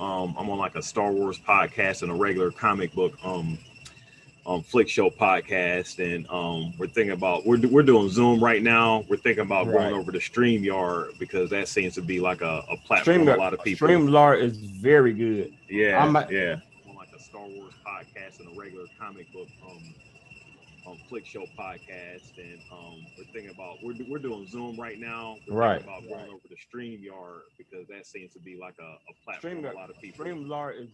I'm on like a Star Wars podcast and a regular comic book flick show podcast, and we're thinking about we're doing Zoom right now. We're thinking about going over to StreamYard because that seems to be like a platform a lot of people. StreamYard is very good. Yeah, I'm on like a Star Wars podcast and a regular comic book flick show podcast, and we're thinking about we're doing Zoom right now. We're thinking about going over to StreamYard because that seems to be like a platform a lot of people. StreamYard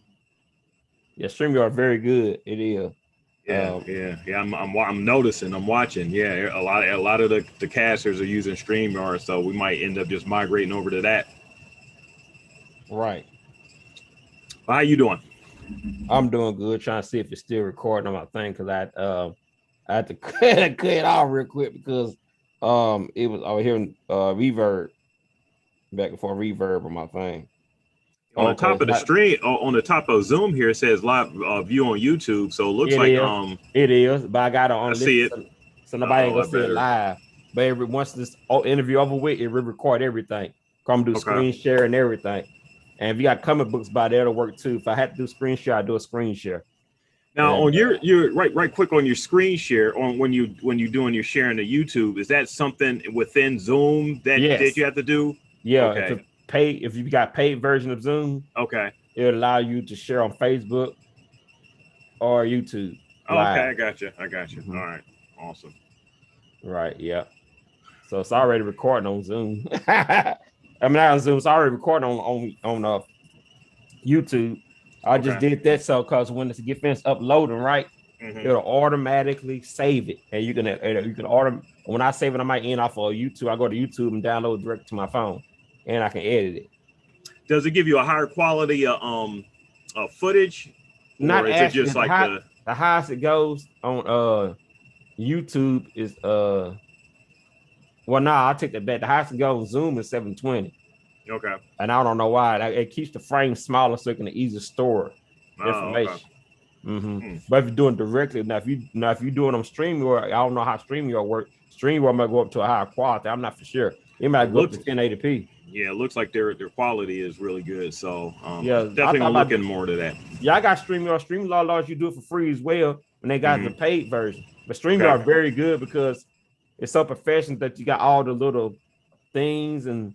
very good. It is. I'm noticing. I'm watching. Yeah, a lot of the casters are using StreamYard, so we might end up just migrating over to that. Right. How you doing? I'm doing good. Trying to see if it's still recording on my thing because I had to cut it off real quick because it was over here reverb back and forth reverb on my thing. On the top of the stream, on the top of Zoom here, it says live view on YouTube. So it looks like it is, but I got it on. I see it. So nobody ain't gonna see it live. But once this interview over with, it will record everything. Come do screen share and everything. And if you got comic books by there, it'll work too. If I had to do screen share, I do a screen share. Now on your right quick on your screen share on when you doing your sharing to YouTube, is that something within Zoom that you have to do? Yeah. Okay. If you got paid version of Zoom, it'll allow you to share on Facebook or YouTube. Okay, I got you. Mm-hmm. All right, awesome. Right, yeah. So it's already recording on Zoom. I mean, not on Zoom. It's already recording on YouTube. I just did that so because when it's get finished uploading, right, it'll automatically save it, and you can order. When I save it on my end off of YouTube, I go to YouTube and download direct to my phone. And I can edit it. Does it give you a higher quality footage? Not or is actually, it just the highest it goes on YouTube is I'll take that back. The highest it goes on Zoom is 720. Okay. And I don't know why. It keeps the frame smaller so it can easily store information. Okay. But if you're doing directly, if you're doing on StreamYard, I don't know how StreamYard works. StreamYard might go up to a higher quality. I'm not for sure. It might go up to 1080p. Yeah, it looks like their quality is really good. So definitely looking more to that. Yeah, I got StreamYard. StreamYard allows you do it for free as well when they got the paid version. But StreamYard very good because it's so professional that you got all the little things and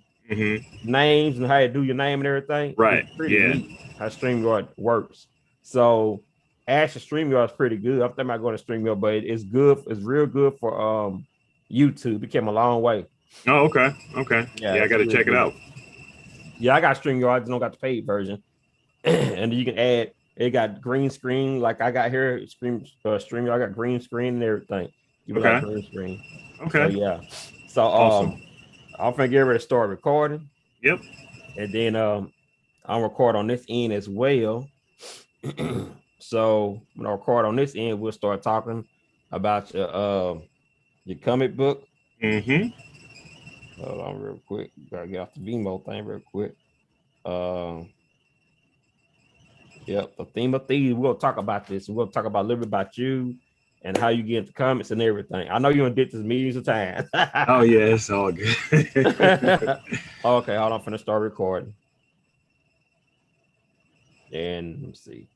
names and how you do your name and everything. Right. Neat how StreamYard works. So actually StreamYard is pretty good. I'm thinking about going to StreamYard, but it's good. It's real good for YouTube. It came a long way. Oh, okay. Yeah, I got to check it out. Yeah, I got StreamYard. I just don't got the paid version. And you can add, it got green screen. Like I got here, StreamYard, I got green screen and everything. Like green screen. Okay. So, yeah. So awesome. I'm going to get ready to start recording. Yep. And then I'll record on this end as well. So when I record on this end, we'll start talking about your comic book. Hold on real quick. Gotta get off the Vimo thing real quick. The Theme of Thieves. We'll talk about this. We'll talk about a little bit about you and how you get into comics and everything. I know you did this millions of times. Oh yeah, it's all good. Okay, hold on. I'm finna start recording. And let me see.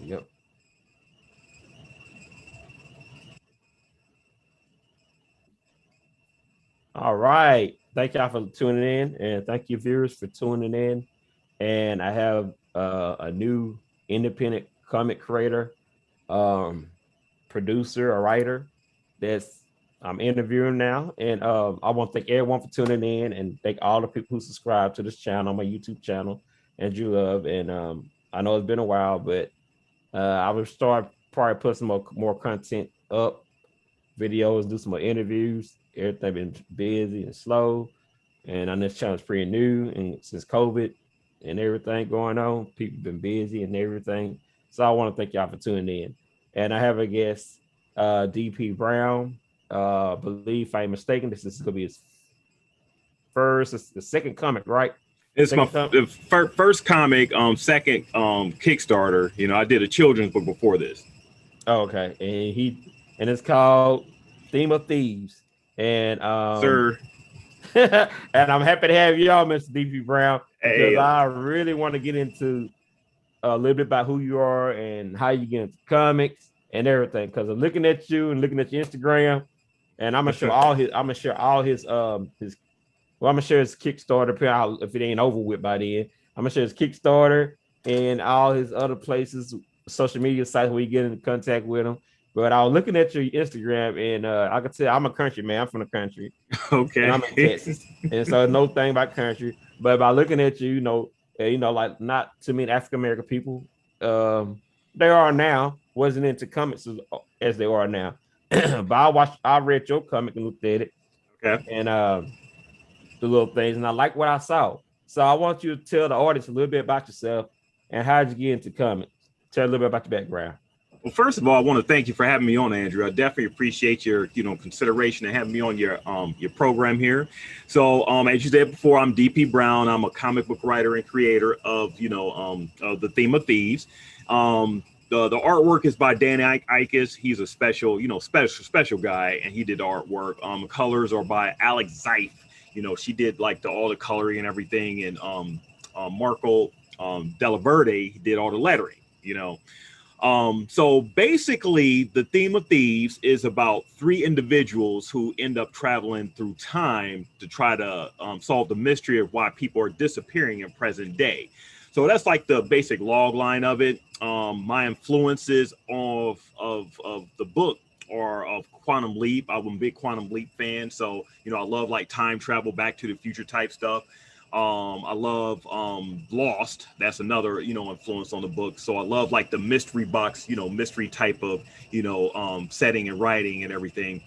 Yep. All right. Thank y'all for tuning in, and thank you viewers for tuning in. And I have a new independent comic creator, producer, a writer that's I'm interviewing now. And I want to thank everyone for tuning in and thank all the people who subscribe to this channel, my YouTube channel, and you love. And I know it's been a while, but I will start probably put some more content up, videos, do some more interviews. Everything been busy and slow, and on this channel is pretty new, and since COVID and everything going on, people been busy and everything. So I want to thank y'all for tuning in. And I have a guest, DP Brown. Believe if I'm mistaken, this is gonna be his the second comic, right? It's the first comic, second Kickstarter. You know, I did a children's book before this. Oh, okay, and it's called Theme of Thieves. And And I'm happy to have you on, Mr. DP Brown, because Hey, I really want to get into a little bit about who you are and how you get into comics and everything. Because I'm looking at you and looking at your Instagram, and I'm gonna share all his well, I'm gonna share his Kickstarter if it ain't over with by then. I'm gonna share his Kickstarter and all his other places, social media sites where you get in contact with him. But I was looking at your Instagram, and I can tell I'm a country man. I'm from the country, and okay. I'm in Texas, and so no thing about country. But by looking at you, like not too many African American people, they are now wasn't into comics as they are now. But I read your comic and looked at it, Okay. and the little things, and I like what I saw. So I want you to tell the audience a little bit about yourself and how did you get into comics. Tell a little bit about your background. Well, first of all, I want to thank you for having me on, Andrew. I definitely appreciate your, consideration and having me on your program here. So, as you said before, I'm DP Brown. I'm a comic book writer and creator of, of the Theme of Thieves. The artwork is by Dan Ickes. He's a special guy, and he did the artwork. Colors are by Alex Zeif. She did like all the coloring and everything, and Marco Della Verde did all the lettering. So basically, the Theme of Thieves is about three individuals who end up traveling through time to try to solve the mystery of why people are disappearing in present day. So that's like the basic log line of it. My influences of the book are of Quantum Leap. I'm a big Quantum Leap fan, so I love like time travel, Back to the Future type stuff. I love Lost. That's another, influence on the book. So I love like the mystery box, mystery type of, setting and writing and everything.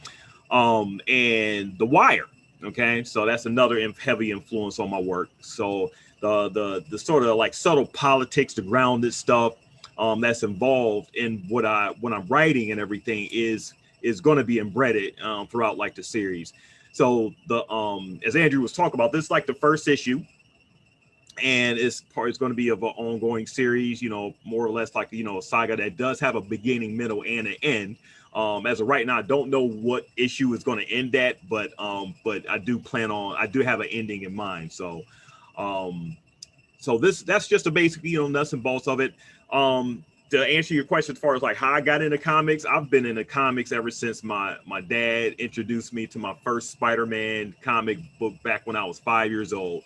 And The Wire. Okay, so that's another heavy influence on my work. So the sort of like subtle politics, the grounded stuff that's involved in when I'm writing and everything is going to be embedded throughout like the series. So as Andrew was talking about, this is like the first issue, and it's going to be of an ongoing series, more or less like a saga that does have a beginning, middle, and an end. As of right now, I don't know what issue is going to end at, but I do have an ending in mind. So that's just a basic, nuts and bolts of it. To answer your question as far as like how I got into comics, I've been into comics ever since my dad introduced me to my first Spider-Man comic book back when I was 5 years old.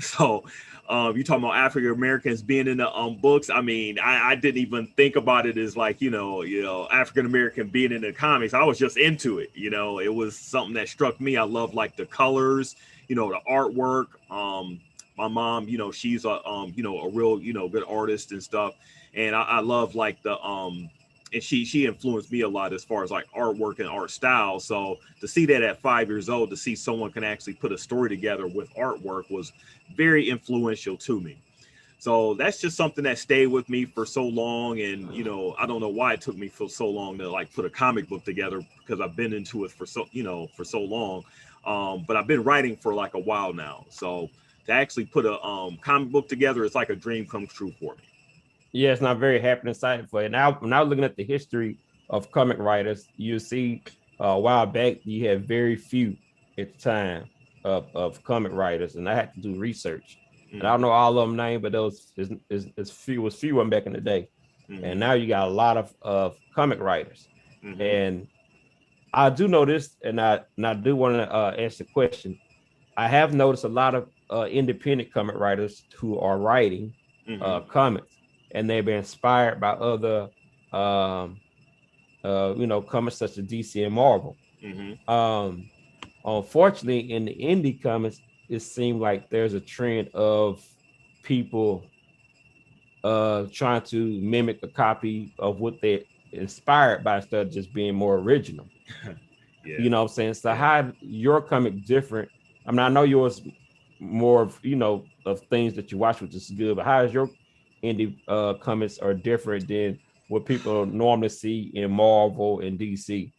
So you talking about African Americans being in the books. I mean, I didn't even think about it as like, African American being in the comics. I was just into it. It was something that struck me. I love like the colors, the artwork. My mom, she's a real, good artist and stuff. And I love like and she influenced me a lot as far as like artwork and art style. So to see that at 5 years old, to see someone can actually put a story together with artwork was very influential to me. So that's just something that stayed with me for so long. And, I don't know why it took me for so long to like put a comic book together, because I've been into it for so long. But I've been writing for like a while now. So to actually put a comic book together, it's like a dream come true for me. Yeah, it's not very happy and exciting for you. Now looking at the history of comic writers, you see a while back you had very few at the time of comic writers, and I had to do research. And I don't know all of them names, but those was few of them back in the day. And now you got a lot of comic writers. And I do know this, and I do want to ask the question. I have noticed a lot of independent comic writers who are writing comics, and they've been inspired by other comics such as DC and Marvel. Unfortunately, in the indie comics, it seemed like there's a trend of people trying to mimic a copy of what they're inspired by instead of just being more original. Yeah. You know what I'm saying? So how your comic different? I mean, I know yours more of, of things that you watch, which is good, but how is your indie comics are different than what people normally see in Marvel and DC?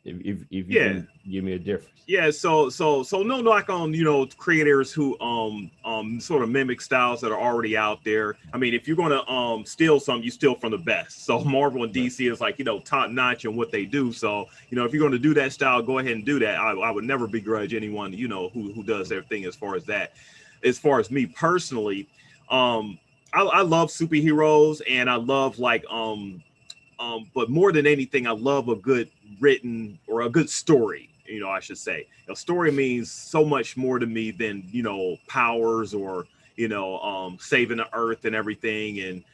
If you can give me a difference. Yeah, so no knock on creators who sort of mimic styles that are already out there. I mean, if you're going to steal something, you steal from the best. So Marvel and DC is like, top notch in what they do. So, if you're going to do that style, go ahead and do that. I would never begrudge anyone, who does their thing as far as that. As far as me personally, I love superheroes, and I love but more than anything, I love a good written or a good story. I should say a story means so much more to me than powers or saving the earth and everything. And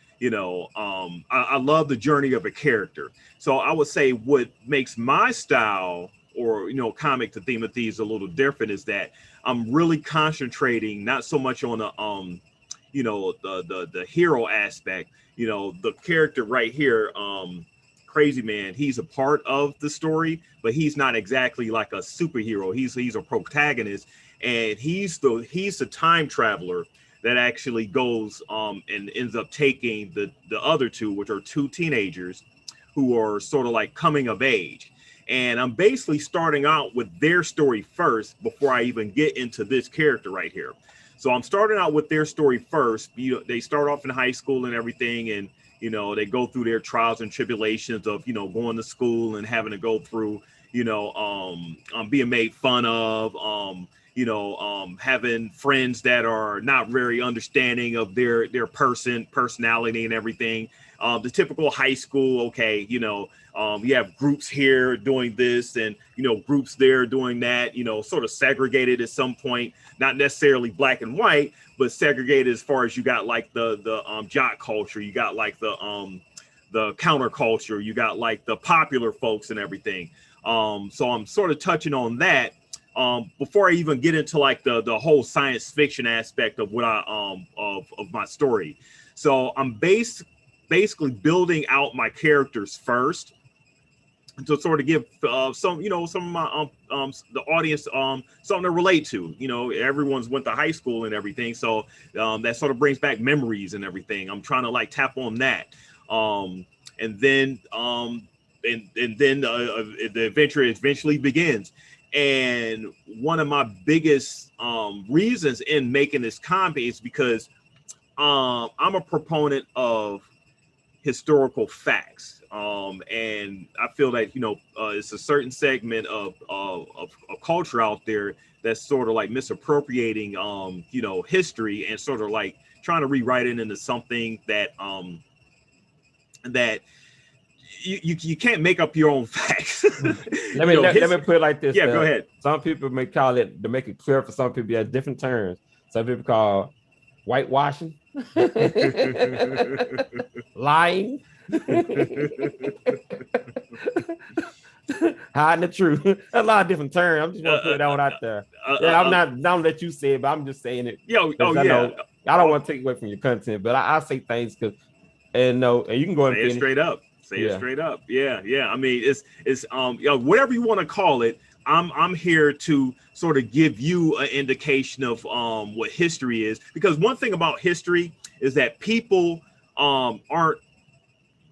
I love the journey of a character. So I would say what makes my style or comic to Theme of Thieves a little different is that I'm really concentrating not so much on the the hero aspect. The character right here, Crazy Man, he's a part of the story, but he's not exactly like a superhero. He's a protagonist, and he's the time traveler that actually goes and ends up taking the other two, which are two teenagers who are sort of like coming of age. And I'm basically starting out with their story first before I even get into this character right here. So I'm starting out with their story first. They start off in high school and everything, and they go through their trials and tribulations of going to school and having to go through being made fun of, having friends that are not very understanding of their personality and everything. The typical high school, okay, you have groups here doing this and groups there doing that, sort of segregated at some point, not necessarily black and white, but segregated as far as you got like the jock culture, you got like the counterculture, you got like the popular folks and everything. So I'm sort of touching on that before I even get into like the whole science fiction aspect of what of my story. So I'm basically building out my characters first to sort of give some of my the audience something to relate to. Everyone's went to high school and everything, so that sort of brings back memories and everything. I'm trying to like tap on that, and then the adventure eventually begins. And one of my biggest reasons in making this comic is because I'm a proponent of historical facts. And I feel that, it's a certain segment of culture out there that's sort of like misappropriating, history and sort of like trying to rewrite it into something that that you can't make up your own facts. Let me put it like this. Yeah, go ahead. Some people may call it, to make it clear for some people, have different terms. Some people call whitewashing, lying, hiding the truth. A lot of different terms. I'm just gonna put that one out there. I'm not gonna let you say it, but I'm just saying it. I don't want to take away from your content, but I say things because and you can go and say it straight up. Say it straight up. Yeah. I mean, it's whatever you want to call it. I'm here to sort of give you an indication of what history is, because one thing about history is that people aren't.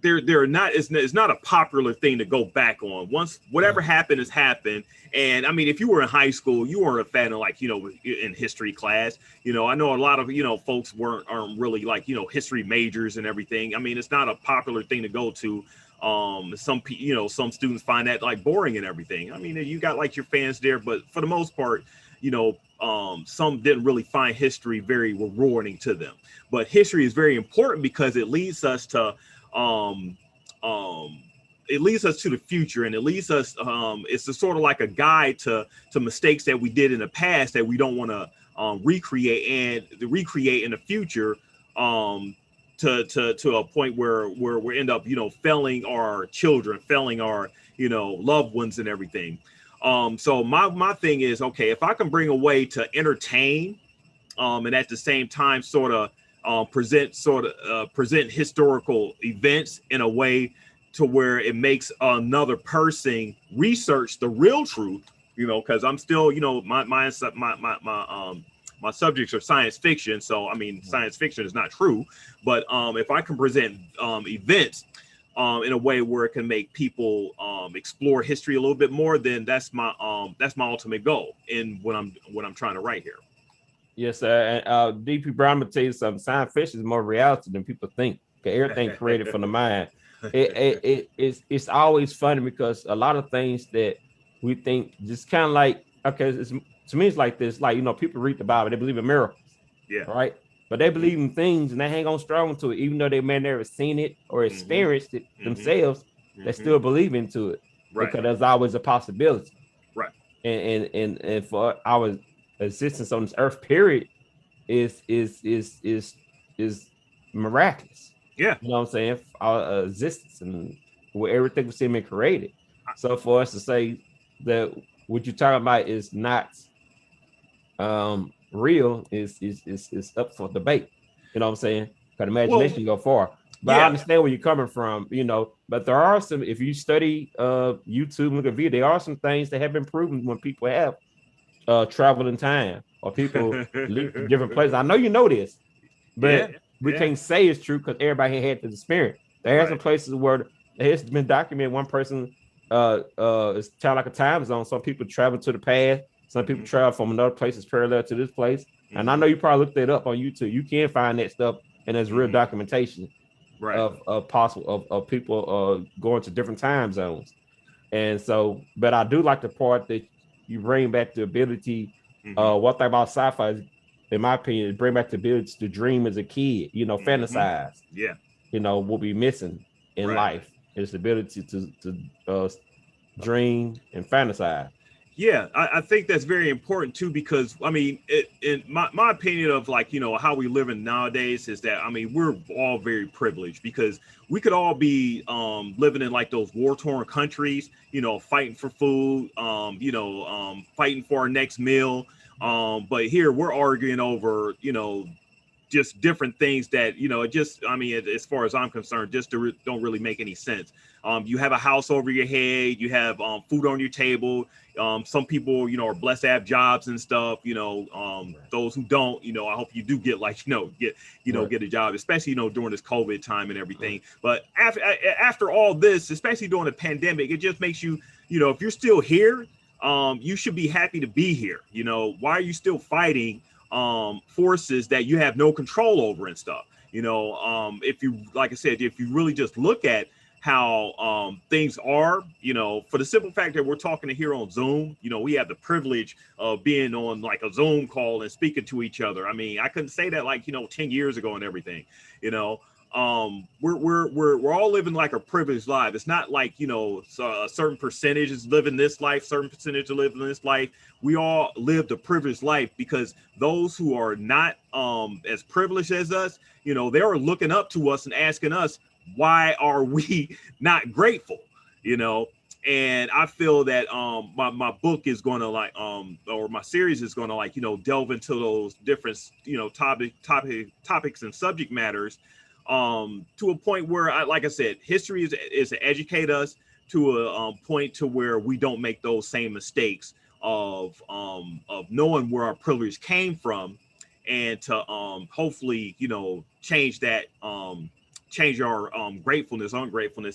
They're not. It's not a popular thing to go back on. Once whatever happened has happened. And I mean, if you were in high school, you weren't a fan of like in history class. I know a lot of folks aren't really like history majors and everything. I mean, it's not a popular thing to go to. Some students find that like boring and everything. I mean, you got like your fans there, but for the most part, some didn't really find history very rewarding to them. But history is very important because it leads us to the future, and it leads us it's a sort of like a guide to mistakes that we did in the past that we don't want to recreate in the future, to a point where we end up failing our children, failing our loved ones and everything. So my thing is, okay, if I can bring a way to entertain and at the same time sort of present historical events in a way to where it makes another person research the real truth, because I'm still, my subjects are science fiction. So, I mean, science fiction is not true, but if I can present events in a way where it can make people explore history a little bit more, then that's my ultimate goal in what I'm trying to write here. Yes, sir. And DP Brown, I'm gonna tell you something. Science fiction is more reality than people think. Okay, everything created from the mind. It's always funny because a lot of things that we think just kind of like, okay, to me it's like this. Like, people read the Bible, they believe in miracles, Yeah. right? But they believe in things and they hang on strong to it, even though they may never seen it or experienced it themselves. They still believe into it because there's always a possibility. Right. And for our existence on this earth, period, is miraculous. Yeah. You know what I'm saying? Our existence and where everything was been created. So for us to say that what you're talking about is not real is up for debate. You know what I'm saying? Because imagination go far. But I understand where you're coming from, but there are some, if you study YouTube, look at video, there are some things that have been proven when people have traveled in time or people leave to different places. I know you know this, but we can't say it's true because everybody had the experience. There are some places where it's been documented. One person it's kind of like a time zone. Some people travel to the past, some people travel from another place that's parallel to this place. And I know you probably looked that up on YouTube. You can find that stuff, and there's real documentation of possible of people going to different time zones. And so, but I do like the part that you bring back the ability. One thing about sci-fi is, in my opinion, bring back the ability to dream as a kid, fantasize. Yeah. What we missing in life is the ability to dream and fantasize. Yeah, I think that's very important too, because I mean, in my opinion of like, how we live in nowadays is that, I mean, we're all very privileged because we could all be living in like those war-torn countries, fighting for food, fighting for our next meal. But here we're arguing over, just different things that, it just, I mean, as far as I'm concerned, just don't really make any sense. You have a house over your head, you have food on your table. Some people, are blessed to have jobs and stuff. Those who don't, I hope you do get like, get a job, especially, during this COVID time and everything. But after all this, especially during the pandemic, it just makes you, if you're still here, you should be happy to be here. Why are you still fighting forces that you have no control over and stuff? If you, like I said, if you really just look at how things are, for the simple fact that we're talking here on Zoom, we have the privilege of being on like a Zoom call and speaking to each other. I mean, I couldn't say that like 10 years ago and everything. We're all living like a privileged life. It's not like so a certain percentage is living this life, certain percentage are living this life. We all lived a privileged life because those who are not as privileged as us, they are looking up to us and asking us, why are we not grateful? And I feel that my book is going to like or my series is going to like delve into those different topics and subject matters to a point where, like I said, history is to educate us to a point to where we don't make those same mistakes of knowing where our privilege came from, and to hopefully change that change our ungratefulness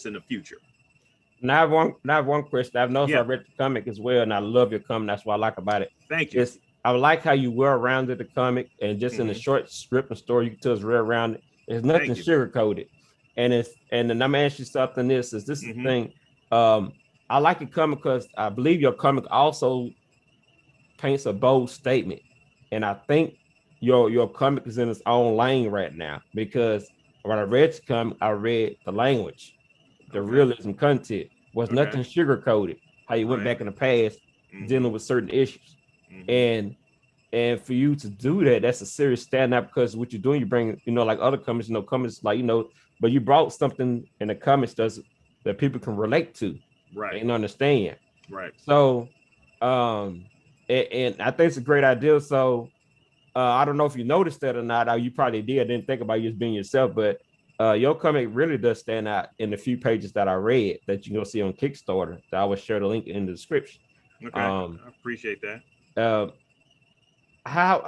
in the future. Now I have one question. I've noticed I read the comic as well, and I love your comic. That's what I like about it. Thank you. I like how you were around the comic, and just in a short strip and story, you can tell it's real around it. There's nothing sugar coated, and then I'm gonna ask you something. This is the thing. I like your comic because I believe your comic also paints a bold statement, and I think your comic is in its own lane right now, because when I read the comic, I read the language, the realism content was nothing sugar coated. How you went back in the past dealing with certain issues, and for you to do that, that's a serious standout, because what you're doing, you bring like other comics, comics like but you brought something in the comics that people can relate to, and understand. So, and I think it's a great idea. So, I don't know if you noticed that or not. Or you probably did. I didn't think about you just being yourself, but your comic really does stand out in the few pages that I read that you're gonna see on Kickstarter. That I will share the link in the description. Okay, I appreciate that. How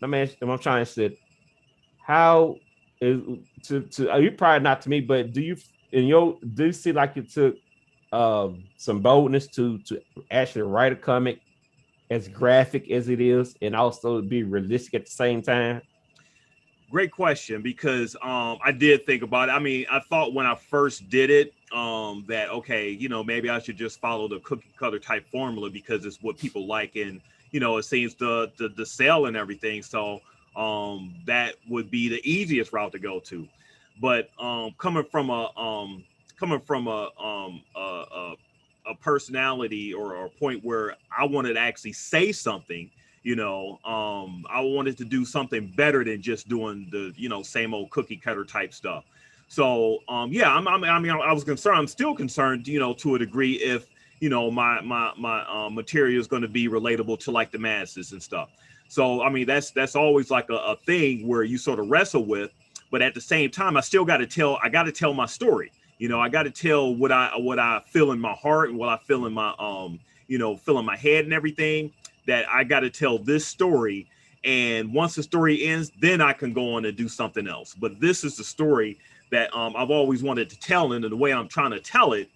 let me ask you, I'm trying to say, how is to you, probably not to me, but do you see like it took some boldness to actually write a comic as graphic as it is and also be realistic at the same time? Great question, because I did think about it. I mean, I thought when I first did it that, okay, maybe I should just follow the cookie cutter type formula because it's what people like, and it seems to sell and everything. So that would be the easiest route to go to. But coming from a personality or a point where I wanted to actually say something, I wanted to do something better than just doing the same old cookie cutter type stuff. So yeah, I was concerned. I'm still concerned, to a degree, if my material is going to be relatable to like the masses and stuff. So I mean, that's always like a thing where you sort of wrestle with, but at the same time, I still got to tell my story. I got to tell what I feel in my heart and what I feel in my feel in my head and everything. That I got to tell this story, and once the story ends, then I can go on and do something else. But this is the story that I've always wanted to tell, and the way I'm trying to tell it,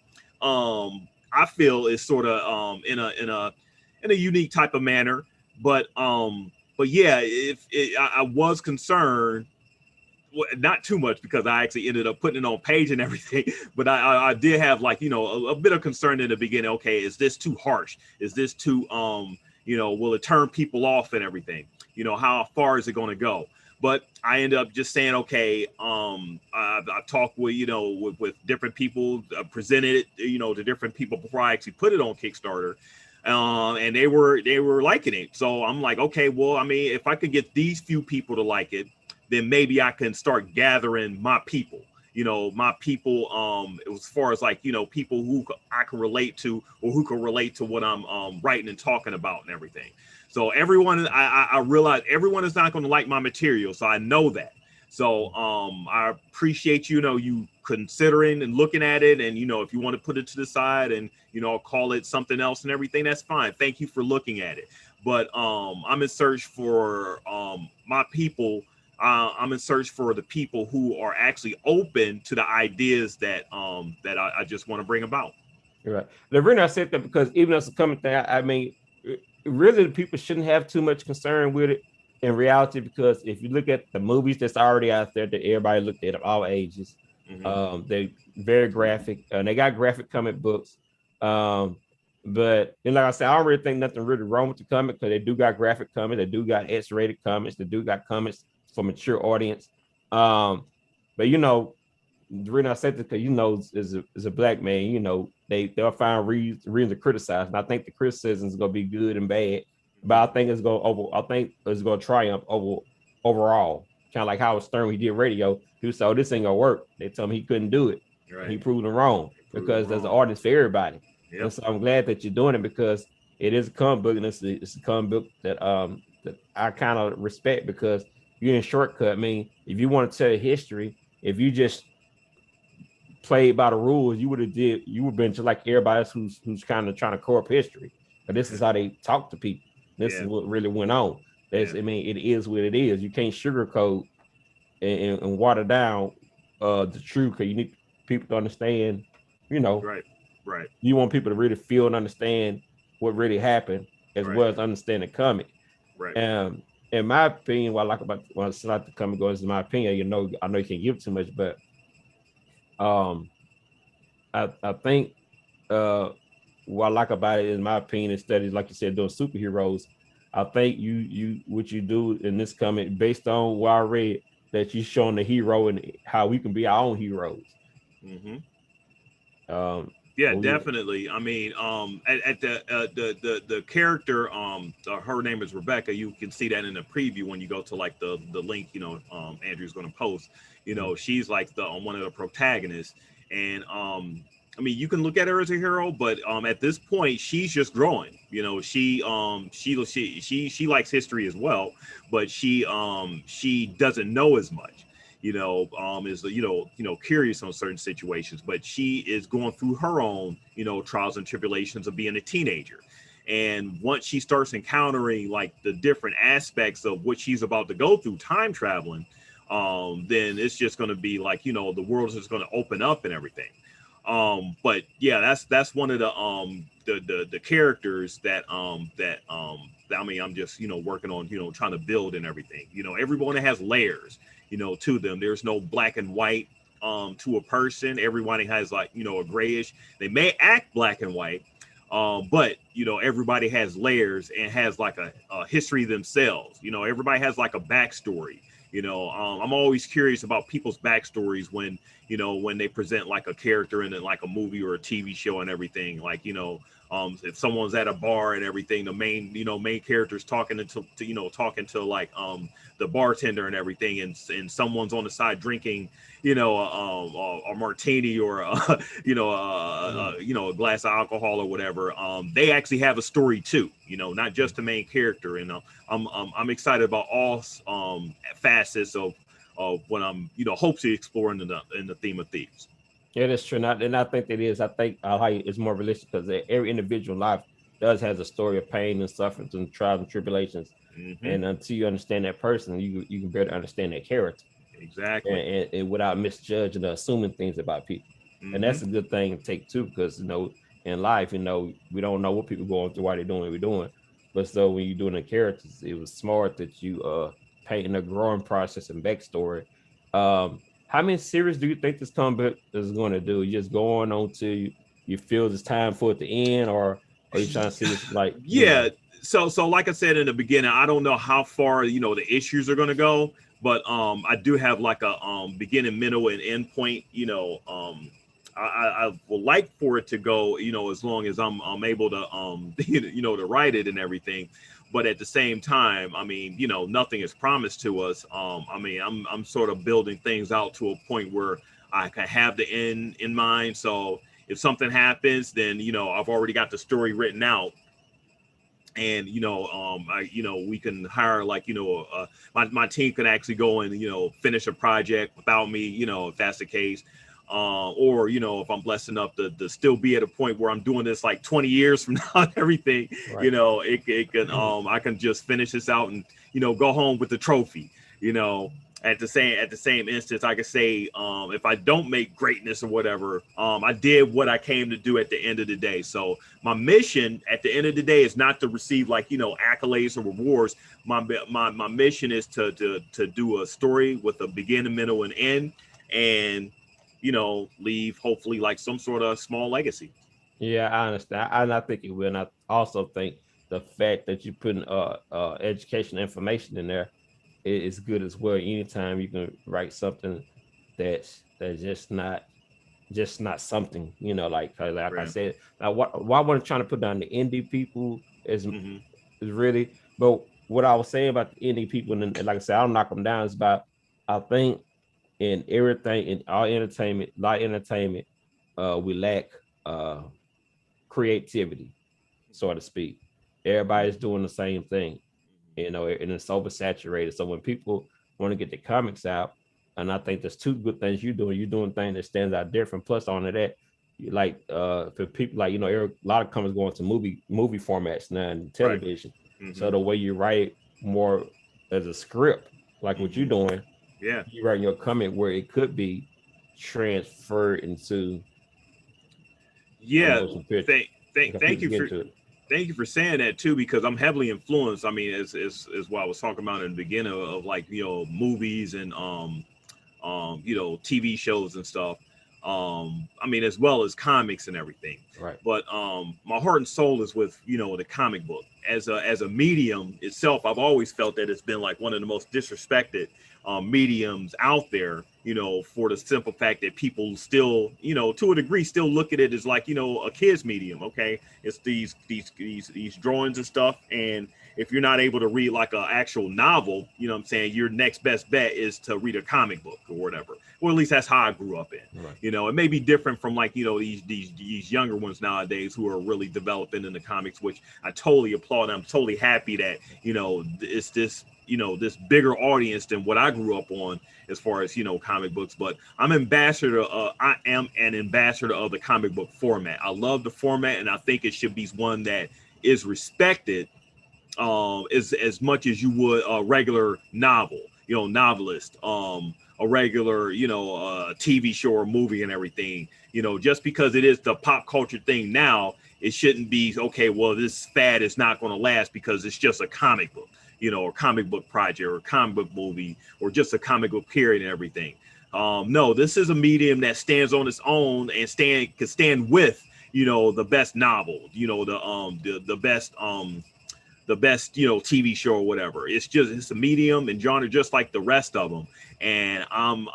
I feel is sort of in a unique type of manner. But yeah, I was concerned, not too much, because I actually ended up putting it on page and everything. But I did have like a bit of concern in the beginning. Okay, is this too harsh? Is this too will it turn people off and everything? How far is it going to go? But I ended up just saying, okay, I talked with with different people, presented it to different people before I actually put it on Kickstarter. And they were liking it. So I'm like, okay, well, I mean, if I could get these few people to like it, then maybe I can start gathering my people, as far as like, people who I can relate to, or who can relate to what I'm writing and talking about and everything. So everyone, I realize everyone is not going to like my material. So I know that. So I appreciate, you considering and looking at it. And, if you want to put it to the side and, call it something else and everything, that's fine. Thank you for looking at it. But I'm in search for my people. I'm in search for the people who are actually open to the ideas that I just want to bring about. Right. The reason I said that, because even as a coming thing, I mean, really, the people shouldn't have too much concern with it in reality, because if you look at the movies that's already out there that everybody looked at all ages, they're very graphic, and they got graphic comic books. But like I said, I don't really think nothing really wrong with the comic, because they do got graphic comics, they do got X-rated comics, they do got comics for mature audience. But the reason I said this, because as a black man, they'll find reasons to criticize, and I think the criticism is gonna be good and bad, but I think it's gonna triumph overall. Kind of like Howard Stern, when he did radio, he was, so this ain't gonna work. They told him he couldn't do it. Right. He proved them wrong, because there's an audience for everybody. Yep. And so I'm glad that you're doing it, because it is a comic book, and it's a comic book that I kind of respect, because you didn't shortcut. I mean, if you want to tell history, if you just played by the rules, you would have been just like everybody else who's kind of trying to co-op history. But this is how they talk to people. This is what really went on. I mean, it is what it is. You can't sugarcoat and water down the truth, because you need people to understand, Right. You want people to really feel and understand what really happened, as well as understand the comic. Right. In my opinion, what I like about the comic goes, in my opinion, I know you can't give too much, but I think what I like about it, in my opinion, instead of, like you said, doing superheroes, I think you what you do in this comic, based on what I read, that you're showing the hero and how we can be our own heroes. Yeah, definitely. I mean, at the character, her name is Rebecca. You can see that in the preview when you go to like the link, Andrew's going to post. She's like one of the protagonists, and I mean, you can look at her as a hero, but at this point, she's just growing. She likes history as well, but she doesn't know as much. Is curious on certain situations, but she is going through her own trials and tribulations of being a teenager. And once she starts encountering like the different aspects of what she's about to go through, time traveling, then it's just going to be like, the world is just going to open up and everything. But yeah, that's one of the characters that I mean, I'm just, working on, trying to build and everything. Everyone has layers, to them. There's no black and white to a person. Everybody has, like, a grayish. They may act black and white, but everybody has layers and has like a history themselves. Everybody has like a backstory. I'm always curious about people's backstories when they present like a character in like a movie or a TV show and everything. Like, if someone's at a bar and everything, the main character's talking to like the bartender and everything, and someone's on the side drinking, a martini or a glass of alcohol or whatever. They actually have a story too, not just the main character. And I'm excited about all facets of what I'm hope to explore in the Theme of Thieves. Yeah, that's true. And I think it is. I think it's more realistic because every individual life does has a story of pain and suffering and trials and tribulations. Mm-hmm. And until you understand that person, you can better understand their character. Exactly. And without misjudging or assuming things about people. Mm-hmm. And that's a good thing to take too, because in life, we don't know what people going through, why they're doing what we're doing. But so when you're doing the characters, it was smart that you painting a growing process and backstory. How many series do you think this comic is going to do? You just going on to you feel it's time for it to end, or are you trying to see this like yeah? So like I said in the beginning, I don't know how far the issues are going to go, but I do have like a beginning, middle, and end point. I would like for it to go, as long as I'm able to to write it and everything. But at the same time, I mean, nothing is promised to us. I mean, I'm sort of building things out to a point where I can have the end in mind. So if something happens, then I've already got the story written out, and we can hire like my team can actually go and finish a project without me, if that's the case. Or if I'm blessed enough to still be at a point where I'm doing this like 20 years from now and everything, right. It can I can just finish this out and go home with the trophy. At the same instance, I could say, if I don't make greatness or whatever, I did what I came to do at the end of the day. So my mission at the end of the day is not to receive like accolades or rewards. My mission is to do a story with a beginning, middle, and end, and leave hopefully like some sort of small legacy. Yeah, I understand. I think it will. And I also think the fact that you put education information in there is good as well. Anytime you can write something that's just not something, like Right. I said. Now, why I wasn't trying to put down the indie people is really, but what I was saying about the indie people, and like I said, I don't knock them down. It's about, I think, in everything, in our entertainment, we lack creativity, so to speak. Everybody's doing the same thing, and it's oversaturated. So when people want to get the comics out, and I think there's two good things you're doing things that stands out different. Plus, on that, you like for people like a lot of comics going to movie formats now and television. Right. So the way you write more as a script, like what you're doing, you write your comic where it could be transferred into Thank you for saying that too, because I'm heavily influenced. I mean, as what I was talking about in the beginning of like movies and TV shows and stuff. I mean, as well as comics and everything. Right. But my heart and soul is with the comic book as a medium itself. I've always felt that it's been like one of the most disrespected mediums out there. For the simple fact that people still, to a degree, still look at it as like a kid's medium. Okay, it's these drawings and stuff, and if you're not able to read like an actual novel, what I'm saying, your next best bet is to read a comic book or whatever. Or at least that's how I grew up in. Right. It may be different from like, these younger ones nowadays who are really developing in the comics, which I totally applaud. I'm totally happy that, it's this, this bigger audience than what I grew up on as far as, comic books. But I am an ambassador of the comic book format. I love the format, and I think it should be one that is respected as much as you would a regular novel, novelist, a regular, TV show or movie and everything. You know, just because it is the pop culture thing now, it shouldn't be, okay, well, this fad is not going to last because it's just a comic book, you know, or comic book project or comic book movie or just a comic book period and everything. No, this is a medium that stands on its own and can stand with, you know, the best novel, you know, the best, you know, TV show or whatever. It's a medium and genre just like the rest of them. And I'm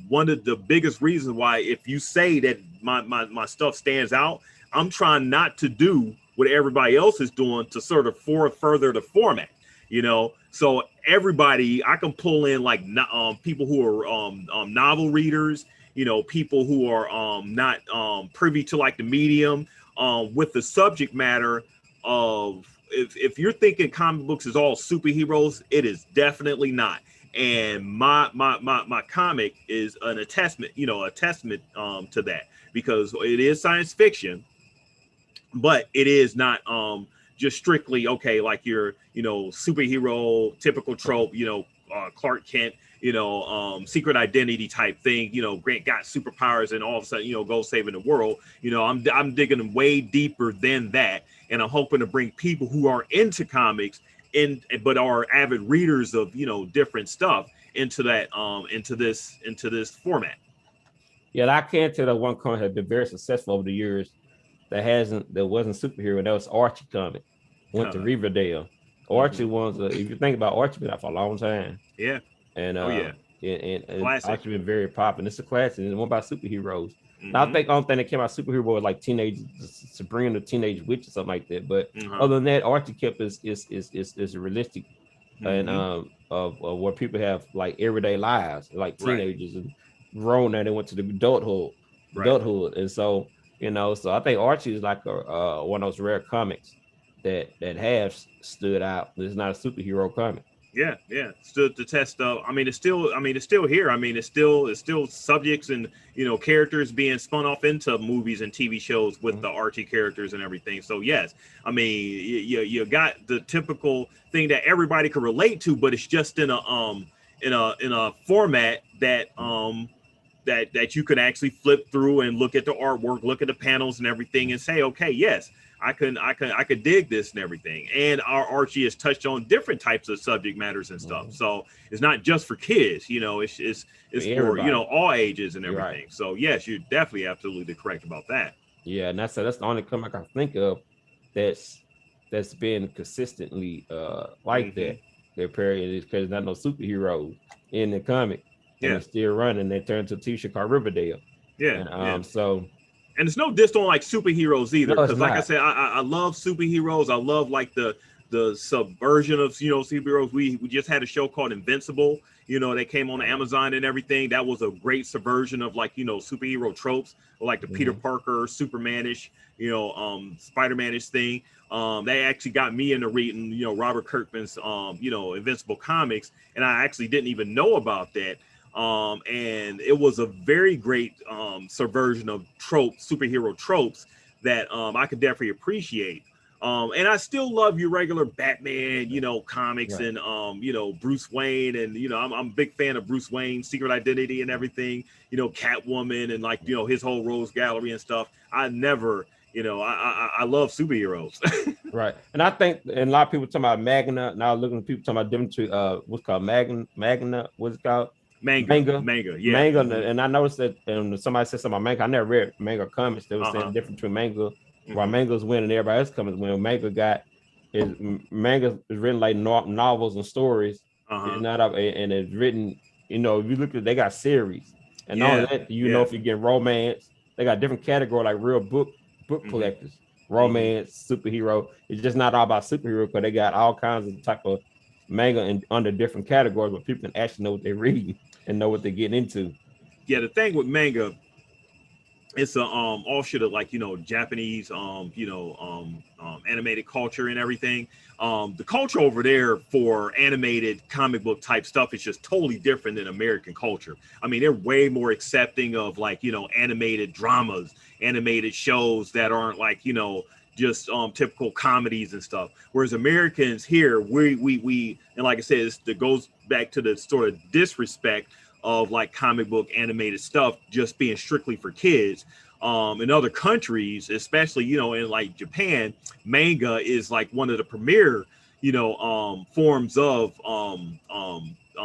one of the biggest reasons why, if you say that my stuff stands out, I'm trying not to do what everybody else is doing to sort of further the format, you know. So everybody, I can pull in like people who are novel readers, you know, people who are not privy to like the medium with the subject matter of, if you're thinking comic books is all superheroes, it is definitely not. And my comic is a testament to that, because it is science fiction, but it is not just strictly, okay, like your, you know, superhero typical trope, you know, Clark Kent, you know, secret identity type thing, you know, Grant got superpowers and all of a sudden, you know, go saving the world. You know, I'm digging way deeper than that, and I'm hoping to bring people who are into comics in, but are avid readers of, you know, different stuff into that into this format. Yeah, I can tell that one comic has been very successful over the years. That wasn't superhero. That was Archie comic. Went to Riverdale. Archie was, if you think about Archie, been out for a long time. Yeah. And and Archie been very popular. It's a classic. And one about superheroes. Now I think the only thing that came out superhero was like Sabrina the Teenage Witch or something like that. But other than that, Archie kept is realistic and of where people have like everyday lives, like teenagers and grown, and they went to the adulthood, and so, you know, so I think Archie is like one of those rare comics that have stood out. It's not a superhero comic. Yeah, stood the test of. I mean, it's still here. I mean, it's still subjects and, you know, characters being spun off into movies and TV shows with the Archie characters and everything. So yes, I mean, you got the typical thing that everybody could relate to, but it's just in a format that that you could actually flip through and look at the artwork, look at the panels and everything, and say, okay, yes, I could dig this and everything. And our Archie has touched on different types of subject matters and stuff. So it's not just for kids, you know, it's for, you know, all ages and everything. Right. So yes, you're definitely absolutely correct about that. Yeah, and that's the only comic I can think of that's been consistently like that. Their period is because not no superheroes in the comic. And it's still running. They turned to a TV show called Riverdale. Yeah. And so, and it's no diss on like superheroes either, because like I said, I love superheroes. I love like the subversion of, you know, superheroes. We just had a show called Invincible, you know, that came on Amazon and everything. That was a great subversion of like, you know, superhero tropes, like the Peter Parker, Superman-ish, you know, Spider-Man-ish thing. They actually got me into reading, you know, Robert Kirkman's, you know, Invincible comics, and I actually didn't even know about that. And it was a very great subversion of superhero tropes that I could definitely appreciate. And I still love your regular Batman, you know, comics and you know, Bruce Wayne, and you know, I'm a big fan of Bruce Wayne's Secret Identity and everything, you know, Catwoman and like, you know, his whole Rose Gallery and stuff. I love superheroes. Right. And I think, and a lot of people talking about Magna. Now looking at people talking about different what's called Magna, what's it called? Manga, yeah. Manga, and I noticed that somebody said something about manga. I never read manga comics. They were saying the difference between manga, while manga's winning and everybody else comics win. Manga is written like novels and stories. It's not up, and it's written, you know, if you look at, they got series, and all that, you know, if you get romance, they got different categories like real book collectors, romance, superhero. It's just not all about superhero, because they got all kinds of type of manga and under different categories, but people can actually know what they're reading and know what they're getting into. Yeah, the thing with manga, it's a offshoot of like, you know, Japanese animated culture and everything. The culture over there for animated comic book type stuff is just totally different than American culture. I mean, they're way more accepting of like, you know, animated dramas, animated shows that aren't like, you know, just typical comedies and stuff. Whereas Americans here, we and like I said, it goes back to the sort of disrespect of like comic book animated stuff just being strictly for kids. in other countries, especially, you know, in like Japan, manga is like one of the premier, you know, forms of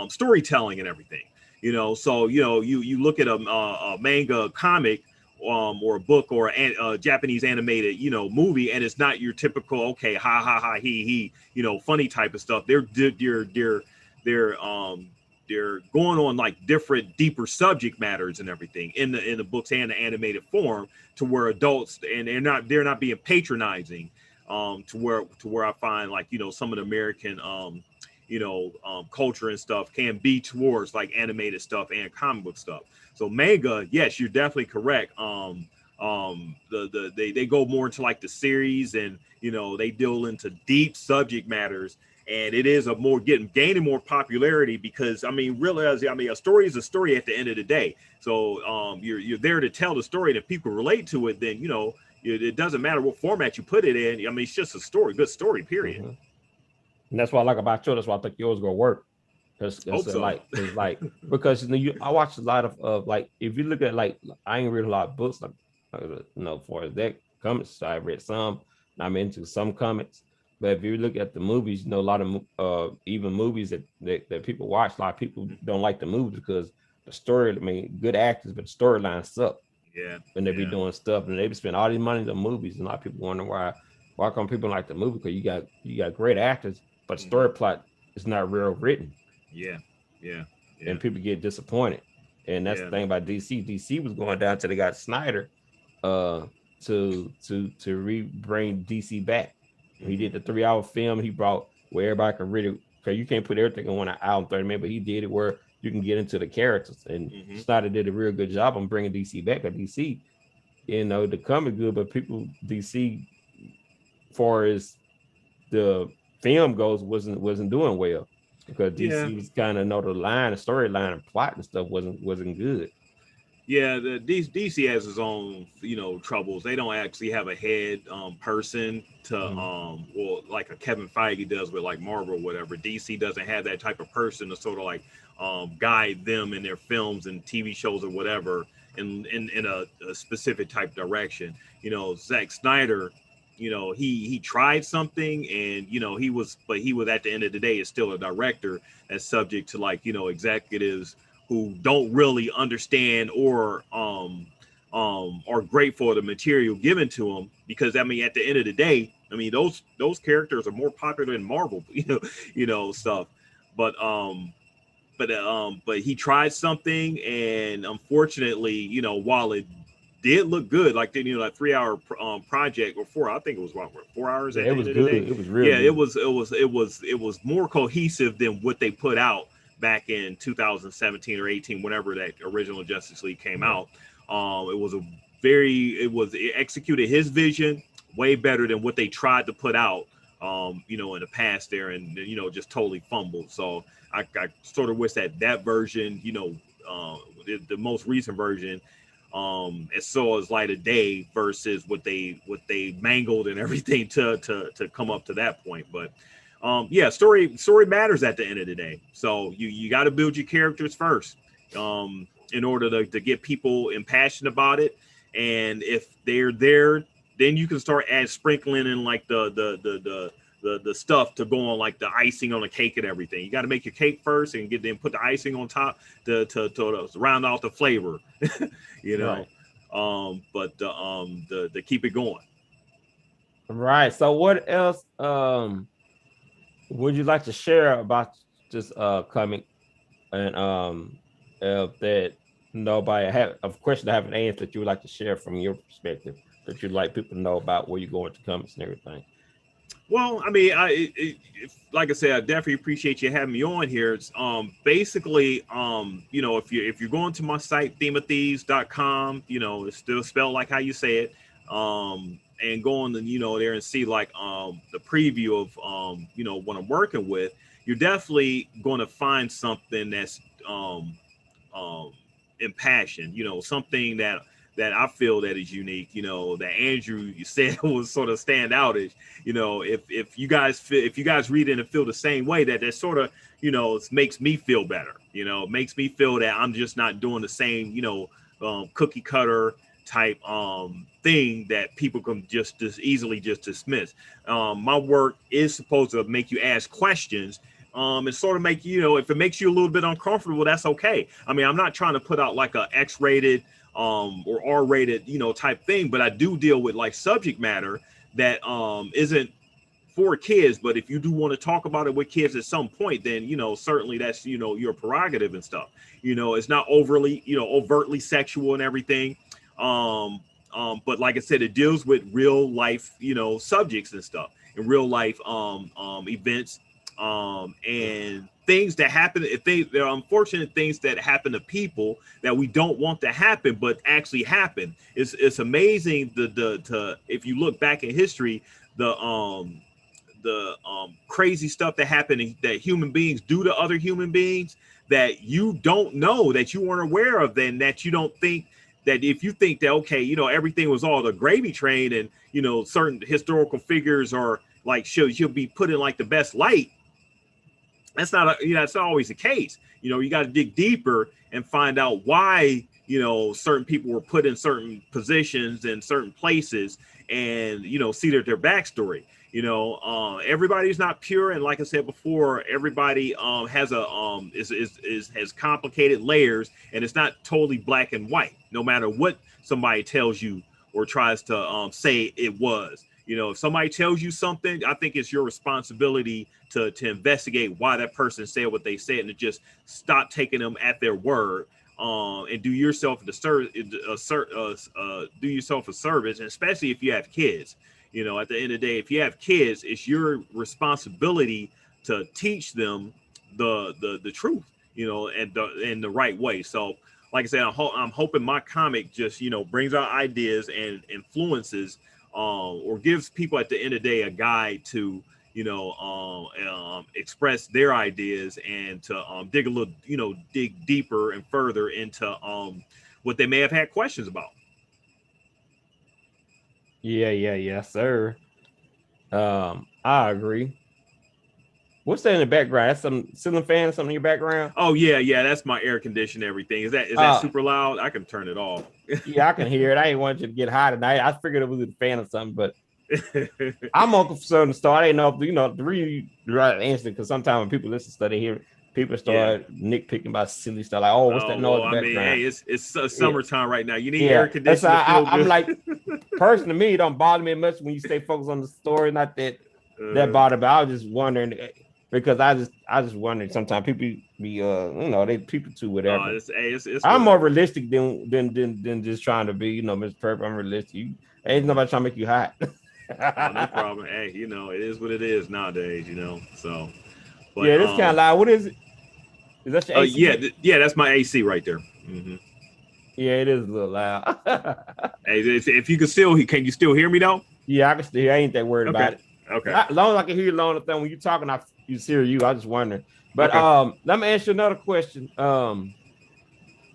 storytelling and everything, you know. So, you know, you look at a manga comic, or a book, or a Japanese animated, you know, movie, and it's not your typical, okay, ha ha ha, he, you know, funny type of stuff. They're they're going on like different, deeper subject matters and everything in the books and the animated form, to where adults, and they're not being patronizing, to where I find, like, you know, some of the American culture and stuff can be towards like animated stuff and comic book stuff. So manga, yes, you're definitely correct. They go more into like the series, and, you know, they deal into deep subject matters, and it is a more gaining more popularity, because I mean, realize, I mean, a story is a story at the end of the day. So you're there to tell the story, and if people relate to it, then, you know, it doesn't matter what format you put it in. I mean, it's just a story, good story, period. Mm-hmm. And that's what I like about yours. That's why I think yours gonna work. Hope so. Like, because, you know, I watch a lot of like, if you look at, like, I ain't read a lot of books, like you know, for that comics, I read some, and I'm into some comics. But if you look at the movies, you know, a lot of even movies that people watch, a lot of people don't like the movies because the story. I mean, good actors, but the storylines suck. Yeah. When they be doing stuff, and they be spending all these money on movies, and a lot of people wonder why come people like the movie, because you got great actors, but story plot is not real written. Yeah. And people get disappointed. And that's the thing about DC. DC was going down till they got Snyder to bring DC back. He did the 3-hour film. He brought where everybody can really, because you can't put everything on an hour and 30 minutes, but he did it where you can get into the characters. And Snyder did a real good job on bringing DC back. But DC, you know, the comic good, but people, DC, far as the film goes, wasn't doing well, because DC was kind of, know, the storyline and plot and stuff wasn't good. Yeah, the DC has its own, you know, troubles. They don't actually have a head person to well, like a Kevin Feige does with like Marvel or whatever. DC doesn't have that type of person to sort of like guide them in their films and TV shows or whatever in a specific type direction. You know, Zack Snyder, you know, he tried something, and, you know, he was at the end of the day is still a director that's subject to, like, you know, executives who don't really understand or are grateful for the material given to them, because I mean, at the end of the day, I mean, those characters are more popular than Marvel, you know stuff. But he tried something, and unfortunately, you know, while it did look good, like, you know, that 3-hour project, or 4, I think it was 4 hours at the end of the day. It was real. Yeah, it was more cohesive than what they put out back in 2017 or 18, whenever that original Justice League came out. It executed his vision way better than what they tried to put out, you know, in the past there, and, you know, just totally fumbled. So I sort of wish that version, you know, the most recent version, as so as light of day, versus what they mangled and everything to come up to that point. But yeah, story matters at the end of the day. So you got to build your characters first, in order to get people impassioned about it. And if they're there, then you can start sprinkling in like the stuff to go on, like the icing on the cake and everything. You got to make your cake first and then put the icing on top to round out the flavor, you know. Right. But to keep it going. Right. So what else would you like to share about this comic, and if that nobody have a question I haven't answered that you would like to share from your perspective, that you'd like people to know about where you go into comics and everything? Well, I mean, like I said, I definitely appreciate you having me on here. It's basically, you know, if you're going to my site, themeofthieves.com, you know, it's still spelled like how you say it, and go on, you know, there and see like the preview of you know, what I'm working with. You're definitely going to find something that's impassioned, you know, something that I feel that is unique, you know, that Andrew, you said, was sort of stand outish. You know, if you guys read it and feel the same way, that sort of, you know, makes me feel better. You know, makes me feel that I'm just not doing the same, you know, cookie cutter, type thing that people can just easily just dismiss. My work is supposed to make you ask questions, and sort of make you, if it makes you a little bit uncomfortable, that's okay. I mean, I'm not trying to put out like a X-rated or R-rated type thing, but I do deal with like subject matter that isn't for kids. But if you do want to talk about it with kids at some point, then certainly that's your prerogative and stuff. It's not overtly sexual and everything. But like I said, it deals with real life subjects and stuff, and real life events, and things that happen. If there are unfortunate things that happen to people that we don't want to happen but actually happen. It's amazing if you look back in history, the crazy stuff that happened that human beings do to other human beings that you don't know, that you weren't aware of, then that you don't think that, if you think that, okay, everything was all the gravy train, and certain historical figures are like she'll be put in like the best light. That's not that's not always the case. You got to dig deeper and find out why certain people were put in certain positions in certain places, and see their backstory. Everybody's not pure, and like I said before, everybody has has complicated layers, and it's not totally black and white, no matter what somebody tells you or tries to say it was. If somebody tells you something, I think it's your responsibility to investigate why that person said what they said, and to just stop taking them at their word, and do yourself a service, and especially if you have kids. At the end of the day, if you have kids, it's your responsibility to teach them the truth, and the right way. So, like I said, I'm hoping my comic just brings out ideas and influences, or gives people at the end of the day a guide to express their ideas, and to dig deeper and further into what they may have had questions about. Yeah, sir. I agree. What's that in the background? That's some ceiling fan or something in your background? Oh yeah, that's my air conditioning. Everything is that super loud? I can turn it off. Yeah, I can hear it. I ain't want you to get hot tonight. I figured it was a fan or something, but I'm more concerned to start. I didn't know if the real right answer, because sometimes when people listen to stuff, they hear people start nitpicking about silly stuff, like, oh, what's that noise in the background? I mean, hey, it's summertime right now. You need air conditioning. I'm like, person to me, it don't bother me much when you stay focused on the story. Not that bothered, but I was just wondering, because I just wondering, sometimes people be they people too, whatever. I'm more realistic than just trying to be Mr. Perfect. I'm realistic. Ain't nobody trying to make you hot. No problem. Hey, it is what it is nowadays. So. But, yeah, this kind of loud. What is it? Is that your AC? Yeah, that's my AC right there. Mm-hmm. Yeah, it is a little loud. Hey, if you can you still hear me though? Yeah, I can still hear. I ain't that worried about it. Okay. As long as I can hear you long enough, when you're talking, I hear you. I just wondering. But let me ask you another question. I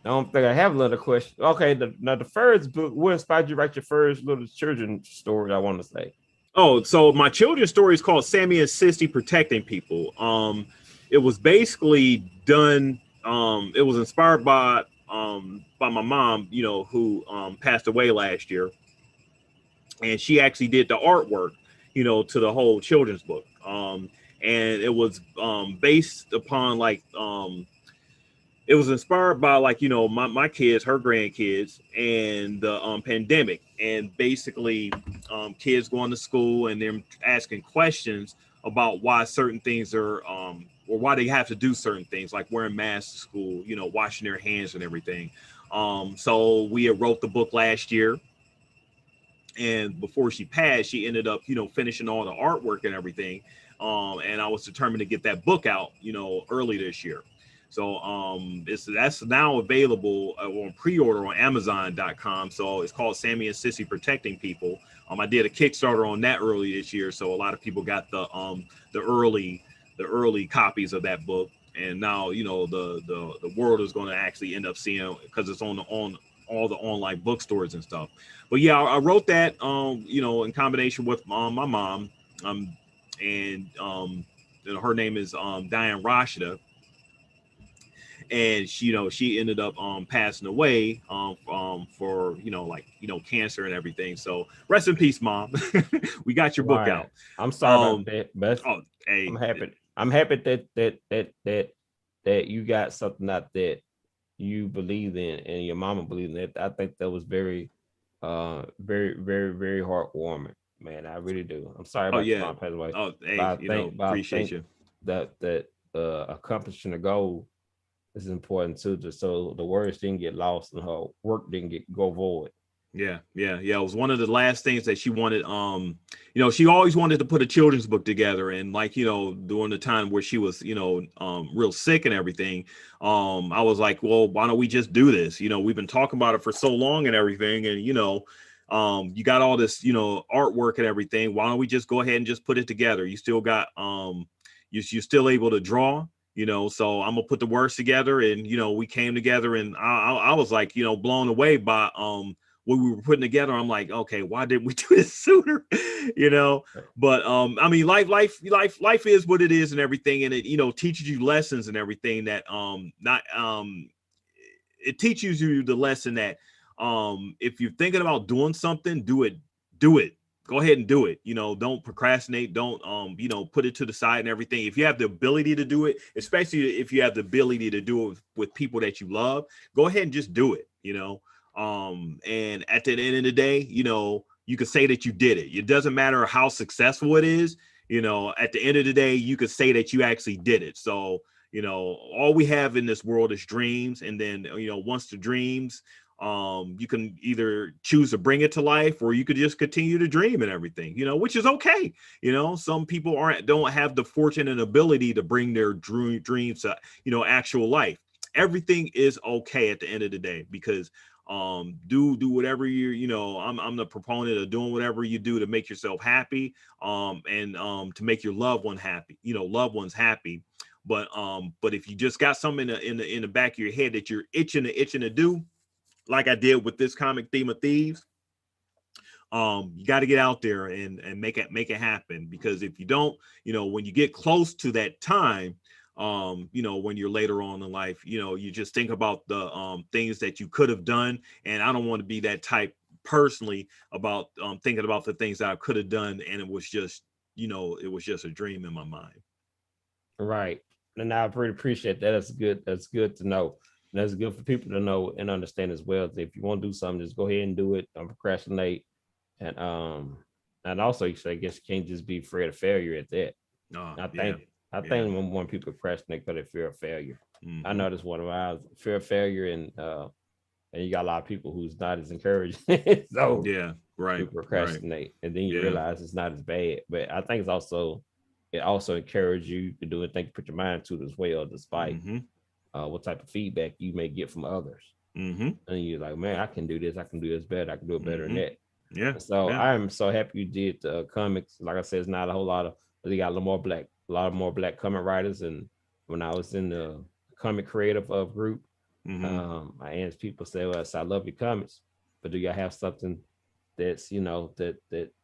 don't think I have another question. Okay, the first book, what inspired you to write your first little children's story, I want to say? Oh, so my children's story is called Sammy and Sissy Protecting People. It was basically done. It was inspired by my mom, who passed away last year, and she actually did the artwork, to the whole children's book. And it was based upon it was inspired by my kids, her grandkids, and the pandemic, and basically kids going to school and them asking questions about why certain things are or why they have to do certain things, like wearing masks to school, washing their hands and everything. So we had wrote the book last year, and before she passed, she ended up finishing all the artwork and everything. And I was determined to get that book out early this year. So that's now available on pre-order on Amazon.com. So it's called Sammy and Sissy Protecting People. I did a Kickstarter on that early this year, so a lot of people got the early copies of that book. And now the world is going to actually end up seeing, because it's on all the online bookstores and stuff. But yeah, I wrote that in combination with my mom, and her name is Diane Rashida. and she ended up passing away for cancer and everything. So rest in peace, Mom. We got your book Right. out. I'm sorry about that, but Oh, hey, I'm happy. I'm happy that you got something out that you believe in and your mama believed in it. I think that was very very heartwarming, man. I really do. I'm sorry oh about your yeah. mom passing away, Oh, but hey, I appreciate think you. that accomplishing a goal is important too, just so the words didn't get lost and her work didn't go void. Yeah. It was one of the last things that she wanted. She always wanted to put a children's book together, and during the time where she was, real sick and everything, I was like, well, why don't we just do this? We've been talking about it for so long and everything, and you got all this, artwork and everything. Why don't we just go ahead and just put it together? You still got, you're still able to draw. So I'm gonna put the words together, and we came together, and I was like, blown away by what we were putting together. I'm like, okay, why didn't we do this sooner? But I mean, life is what it is and everything, and it teaches you lessons and everything that not it teaches you the lesson that if you're thinking about doing something, do it. Go ahead and do it. Don't procrastinate. Don't put it to the side and everything. If you have the ability to do it, especially if you have the ability to do it with people that you love, go ahead and just do it. And at the end of the day, you could say that you did it. It doesn't matter how successful it is. At the end of the day, you could say that you actually did it. So all we have in this world is dreams, and then once the dreams, you can either choose to bring it to life, or you could just continue to dream and everything, which is okay. Some people don't have the fortune and ability to bring their dreams to actual life. Everything is okay at the end of the day, because do whatever I'm the proponent of doing whatever you do to make yourself happy, and to make your loved ones happy. But if you just got something in the back of your head that you're itching to do, like I did with this comic Theme of Thieves, you got to get out there and make it happen. Because if you don't, when you get close to that time, when you're later on in life, you just think about the things that you could have done. And I don't want to be that type personally about thinking about the things that I could have done, and it was just a dream in my mind. Right. And I really appreciate that. That's good. That's good to know. And that's good for people to know and understand as well. If you want to do something, just go ahead and do it. Don't procrastinate. And also, I guess you can't just be afraid of failure at that. I Yeah. think I think when people procrastinate because they fear of failure. Mm-hmm. I know that's one of my fear of failure, and you got a lot of people who's not as encouraged. So Yeah, right, you procrastinate, and then you Yeah. realize it's not as bad. But I think it also encourages you to do it. Think, put your mind to it as well, despite Mm-hmm. what type of feedback you may get from others. Mm-hmm. And you're like, man, I can do this. I can do this better. I can do it better than that. Yeah. So Yeah. I'm so happy you did comics. Like I said, it's not a whole lot of, but they got a lot more black comic writers. And when I was in the comic creative group, I asked people, say, well, I love your comics, but do you have something that's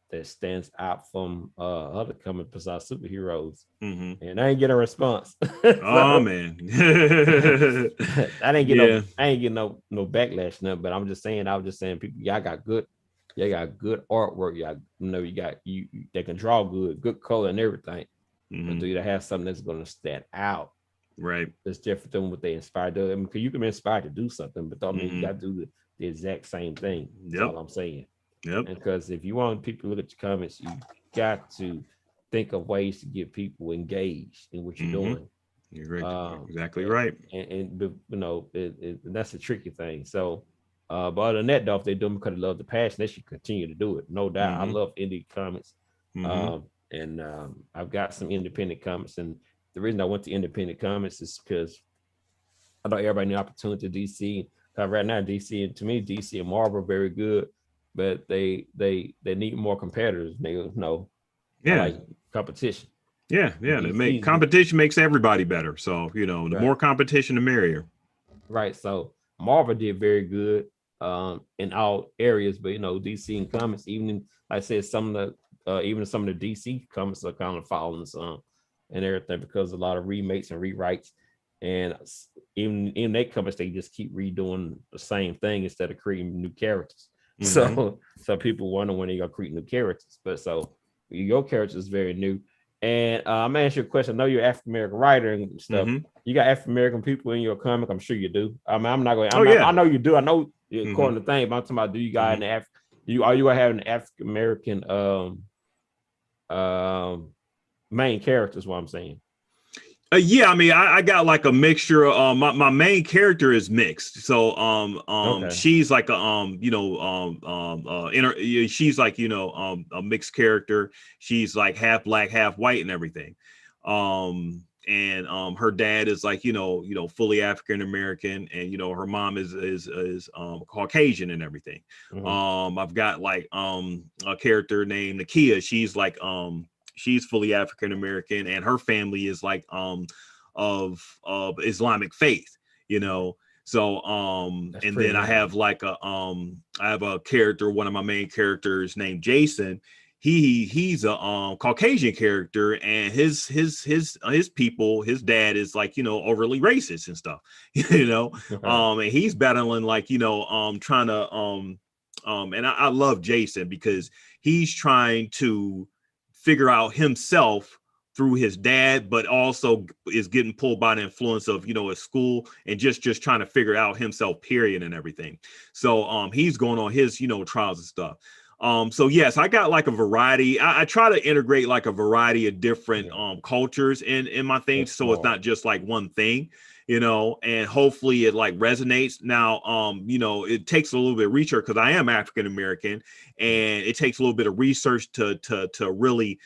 that stands out from other comics besides superheroes? And I ain't get a response. Oh So, man. I didn't get Yeah. no backlash, nothing. But I was just saying, people, y'all got good artwork. You got they can draw good color and everything. But do you have something that's going to stand out? Right. That's different than what they inspired to. I mean, because you can be inspired to do something, but don't mean you got to do the exact same thing. That's all I'm saying. Yep. And because if you want people to look at your comments, you got to think of ways to get people engaged in what you're doing. You're exactly right. And that's a tricky thing. So, but other than that, though, if they do it because they love the passion, they should continue to do it. No doubt. I love indie comics. And I've got some independent comics. And the reason I went to independent comics is because I know everybody need opportunity to DC. Because right now, DC and Marvel are very good, but they need more competitors. I like competition. Yeah. DC's Competition makes everybody better. So the more competition, the merrier. Right. So Marvel did very good in all areas, but DC and comics, like I said, some of the DC comics are kind of following some and everything, because a lot of remakes and rewrites. and even they come they just keep redoing the same thing instead of creating new characters. So people wonder when they're gonna create new characters. But so your character is very new. And I'm gonna ask you a question. I know you're African American writer and stuff. You got African American people in your comic. I'm sure you do. I mean, I'm not going. I know you do. I know according to the thing. But I'm talking about, do you got an are you gonna have an African American main character? Is what I'm saying. Yeah, I mean, I got like a mixture. My main character is mixed, so she's like a she's like a mixed character. She's like half black, half white, and everything. And her dad is like fully African American, and her mom is Caucasian and everything. I've got like a character named Nakia. She's like she's fully African American, and her family is like of Islamic faith, So and then I have like I have a character, one of my main characters named Jason. He's a Caucasian character, and his people, his dad is like overly racist and stuff, and he's battling like trying to and I love Jason because he's trying to figure out himself through his dad, but also is getting pulled by the influence of his school, and just trying to figure out himself, period, and everything. So he's going on his trials and stuff. So yes, I got like a variety. I try to integrate like a variety of different cultures in my things, so it's not just like one thing, and hopefully it like resonates. Now it takes a little bit of research because I am African American, and it takes a little bit of research to really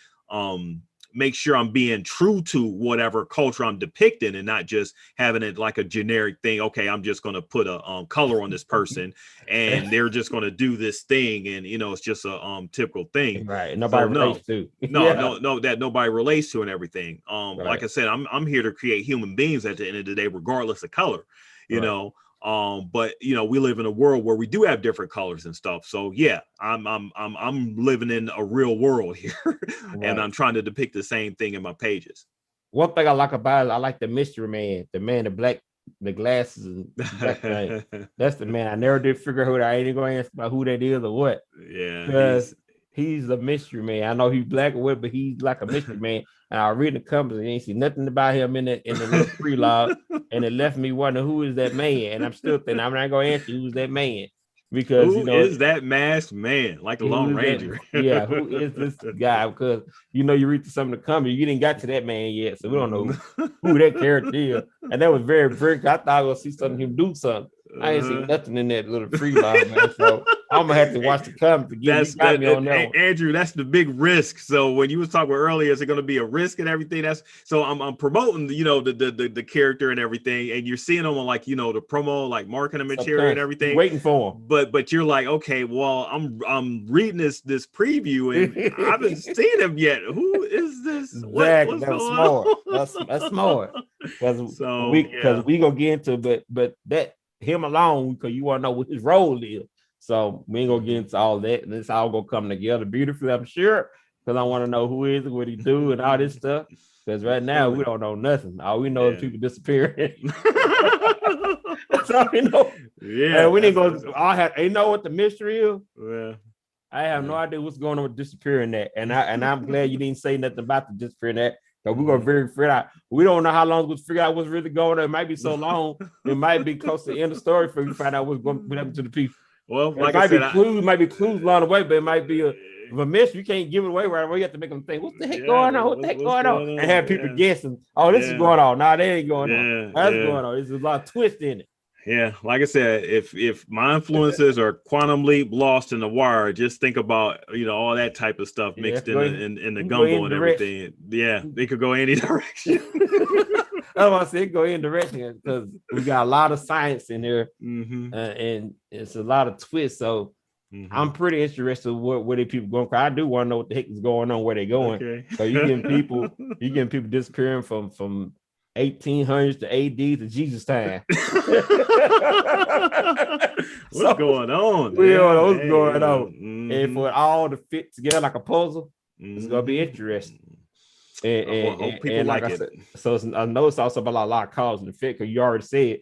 make sure I'm being true to whatever culture I'm depicting, and not just having it like a generic thing. Okay, I'm just going to put a color on this person and they're just going to do this thing, and it's just a typical thing, right? Nobody relates to. No, that nobody relates to and everything. Like I said, I'm here to create human beings at the end of the day, regardless of color, but we live in a world where we do have different colors and stuff. So yeah, I'm living in a real world here, and I'm trying to depict the same thing in my pages. One thing I like about it, I like the mystery man, the glasses and black thing. That's the man. I never did figure out I ain't even going to ask about who that is or what. Yeah, because he's a mystery man. I know he's black or what, but he's like a mystery man. And I read the comments and ain't see nothing about him in the little pre-log, and it left me wondering who is that man. And I'm still thinking I'm not gonna ask you who's that man, because who is that masked man, like the Lone Ranger? Who is this guy? Because you read some of the comments, you didn't got to that man yet, so we don't know who that character is. And that was very I thought I was gonna see something him do something. I ain't seen nothing in that little pre-log, man. So I'm gonna have to watch the comments again. Andrew, that's the big risk. So when you was talking earlier, is it gonna be a risk and everything? That's so I'm promoting the character and everything, and you're seeing them on like the promo, like marketing material and everything. Waiting for him. But you're like, okay, well, I'm reading this preview and I haven't seen him yet. Who is this? Exactly. That's smart. That's smart. Because we gonna get into but that him alone, because you want to know what his role is. So we ain't gonna get into all that, and it's all gonna come together beautifully, I'm sure. Because I want to know who is it, what he do, and all this stuff. Because right now we don't know nothing. All we know is people disappearing. That's all we know. Yeah, and we didn't go. I know what the mystery is. Yeah. I have no idea what's going on with disappearing that, and I'm glad you didn't say nothing about the disappearing that. Because we're gonna figure out. We don't know how long we'll figure out what's really going on. It might be so long. It might be close to the end of the story for you to find out what's going to happen to the people. Well, like I said, it might be clues along the way, but it might be a mystery. You can't give it away right away. You have to make them think, what's the heck going on? What the heck going on? And have people guessing, oh, this is going on. No, that ain't going on. That's going on. There's a lot of twist in it. Yeah, like I said, if my influences are Quantum Leap, Lost in the Wire, just think about all that type of stuff mixed in the gumbo and everything. Yeah, they could go any direction. I want to say go in direction because we got a lot of science in here, and it's a lot of twists. So I'm pretty interested where the people going. I do want to know what the heck is going on, where they're going. Okay. So you getting people disappearing from 1800s to AD to Jesus time. What's going on? We don't know what's going on. And for it all to fit together like a puzzle, it's gonna be interesting. hope people like it. I said, so I know it's also about a lot of cause and effect, because you already said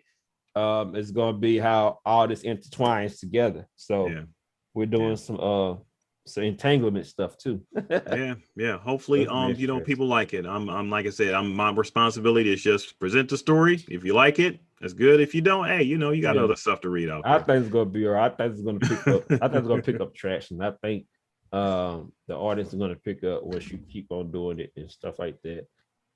it's going to be how all this intertwines together. So we're doing some entanglement stuff too. yeah. Hopefully, people like it. I'm like I said, my responsibility is just present the story. If you like it, that's good. If you don't, hey, you got other stuff to read out there. I think it's gonna be all right. I think it's gonna pick up. I think it's gonna pick up traction. I think the audience is gonna pick up once you keep on doing it and stuff like that.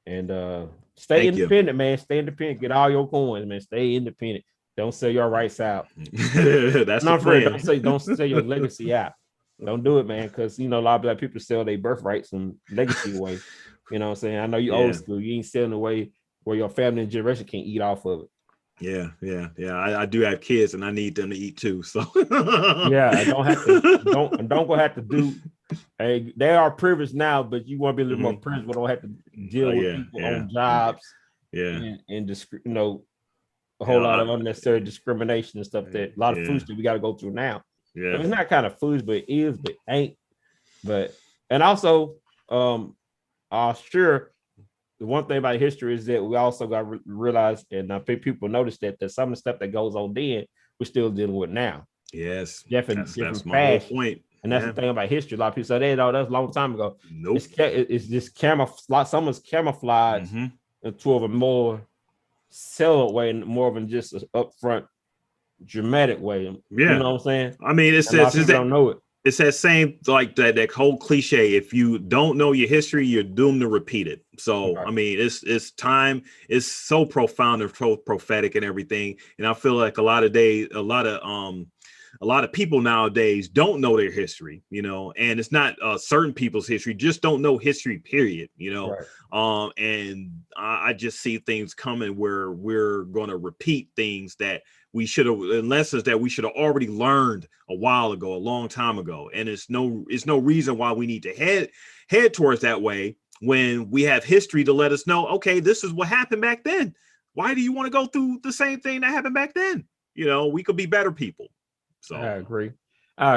And stay independent, man. Stay independent. Get all your coins, man. Stay independent. Don't sell your rights out. That's the plan. Don't sell your legacy out. Don't do it, man, because a lot of black people sell their birthrights and legacy away. You know what I'm saying? I know you old school. You ain't selling away where your family and generation can eat off of it. Yeah. I do have kids, and I need them to eat too. So I don't go have to do. Hey, they are privileged now, but you want to be a little more privileged. We don't have to deal with people on jobs. And a whole lot of unnecessary discrimination and stuff that a lot of foods that we got to go through now. I mean, it's not kind of foods, but it is, but ain't. And also, sure. The one thing about history is that we also got to realize, and I think people notice that some of the stuff that goes on then, we're still dealing with now. Yes. That's my whole point. And that's the thing about history. A lot of people say, that's a long time ago. Nope. It's just someone's camouflage into a more subtle way, more of just an upfront, dramatic way. You know what I'm saying? I mean, don't know it. It's that same, like that whole cliche. If you don't know your history, you're doomed to repeat it. So, I mean, it's time. It's so profound and so prophetic and everything. And I feel like a lot of people nowadays don't know their history, and it's not certain people's history, just don't know history, period, and I just see things coming where we're going to repeat things that we should have, lessons that we should have already learned a while ago, a long time ago. And it's no reason why we need to head towards that way when we have history to let us know, okay, this is what happened back then. Why do you want to go through the same thing that happened back then? We could be better people. So I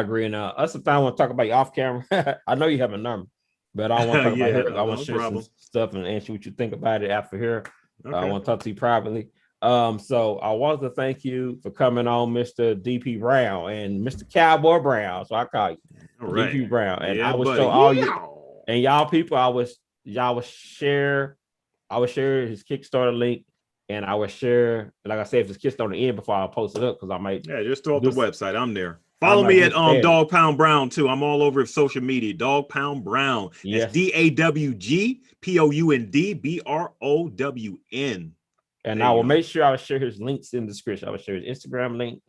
agree. And us, if I want to talk about you off camera, I know you have a number, but I want to talk about here. I want to share some stuff and answer what you think about it after here. Okay. I want to talk to you privately. So I want to thank you for coming on, Mr. DP Brown and Mr. Cowboy Brown. So I call you DP Brown. And I will show all you and y'all people, y'all will share his Kickstarter link. And I will share, like I said, if it's kissed on the end before I post it up, because I might. Yeah, just throw up the website. I'm there. Follow me at Dawg Pound Brown too. I'm all over social media. Dawg Pound Brown. Yes. DAWG POUND And I will make sure I will share his links in the description. I will share his Instagram link.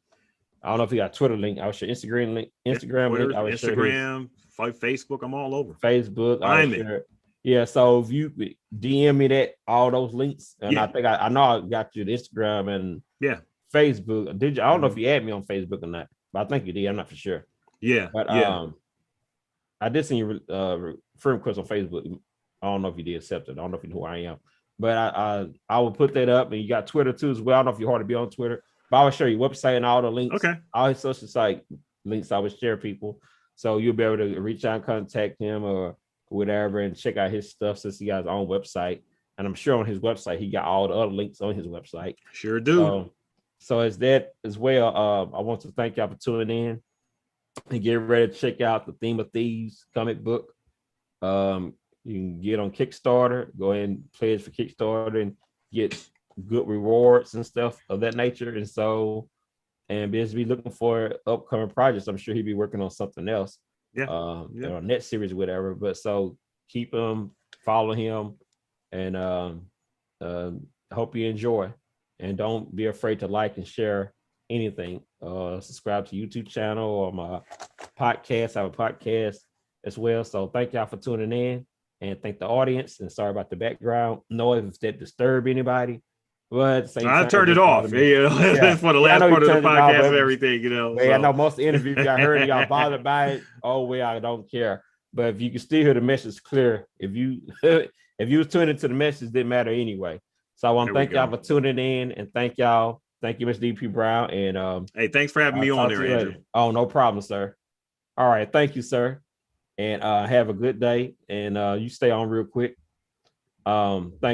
I don't know if he got Twitter link. I will share Instagram link. Twitter, link. I will Instagram, Facebook. I'm all over. Facebook. I will share. Yeah, so if you DM me all those links, and I think I know I got you the Instagram and Facebook. Did you? I don't know if you add me on Facebook or not, but I think you did. I'm not for sure. Yeah, but I did send you friend request on Facebook. I don't know if you did accept it. I don't know if you know who I am, but I will put that up. And you got Twitter too as well. I don't know if you're hard to be on Twitter, but I will share your website and all the links. Okay, all his social site links I will share people, so you'll be able to reach out and contact him or whatever and check out his stuff, since he got his own website. And I'm sure on his website he got all the other links on his website. Sure do. So as that as well, I want to thank y'all for tuning in and get ready to check out the Theme of Thieves comic book. You can get on Kickstarter, go ahead and pledge for Kickstarter and get good rewards and stuff of that nature. And just be looking for upcoming projects. I'm sure he'll be working on something else. Net series, whatever. But so keep him, follow him, and hope you enjoy. And don't be afraid to like and share anything. Subscribe to YouTube channel or my podcast. I have a podcast as well. So thank y'all for tuning in, and thank the audience. And sorry about the background noise if that disturb anybody. But I turned it off. For the last part of the podcast and everything, I know most of the interviews I heard y'all bothered by it. Oh well, I don't care. But if you can still hear the message clear, if you was tuning into the message, didn't matter anyway. So I want to thank y'all for tuning in, and thank y'all. Thank you, Mr. DP Brown. And hey, thanks for having me on there, Andrew. Oh, no problem, sir. All right, thank you, sir. And have a good day. And you stay on real quick. Thank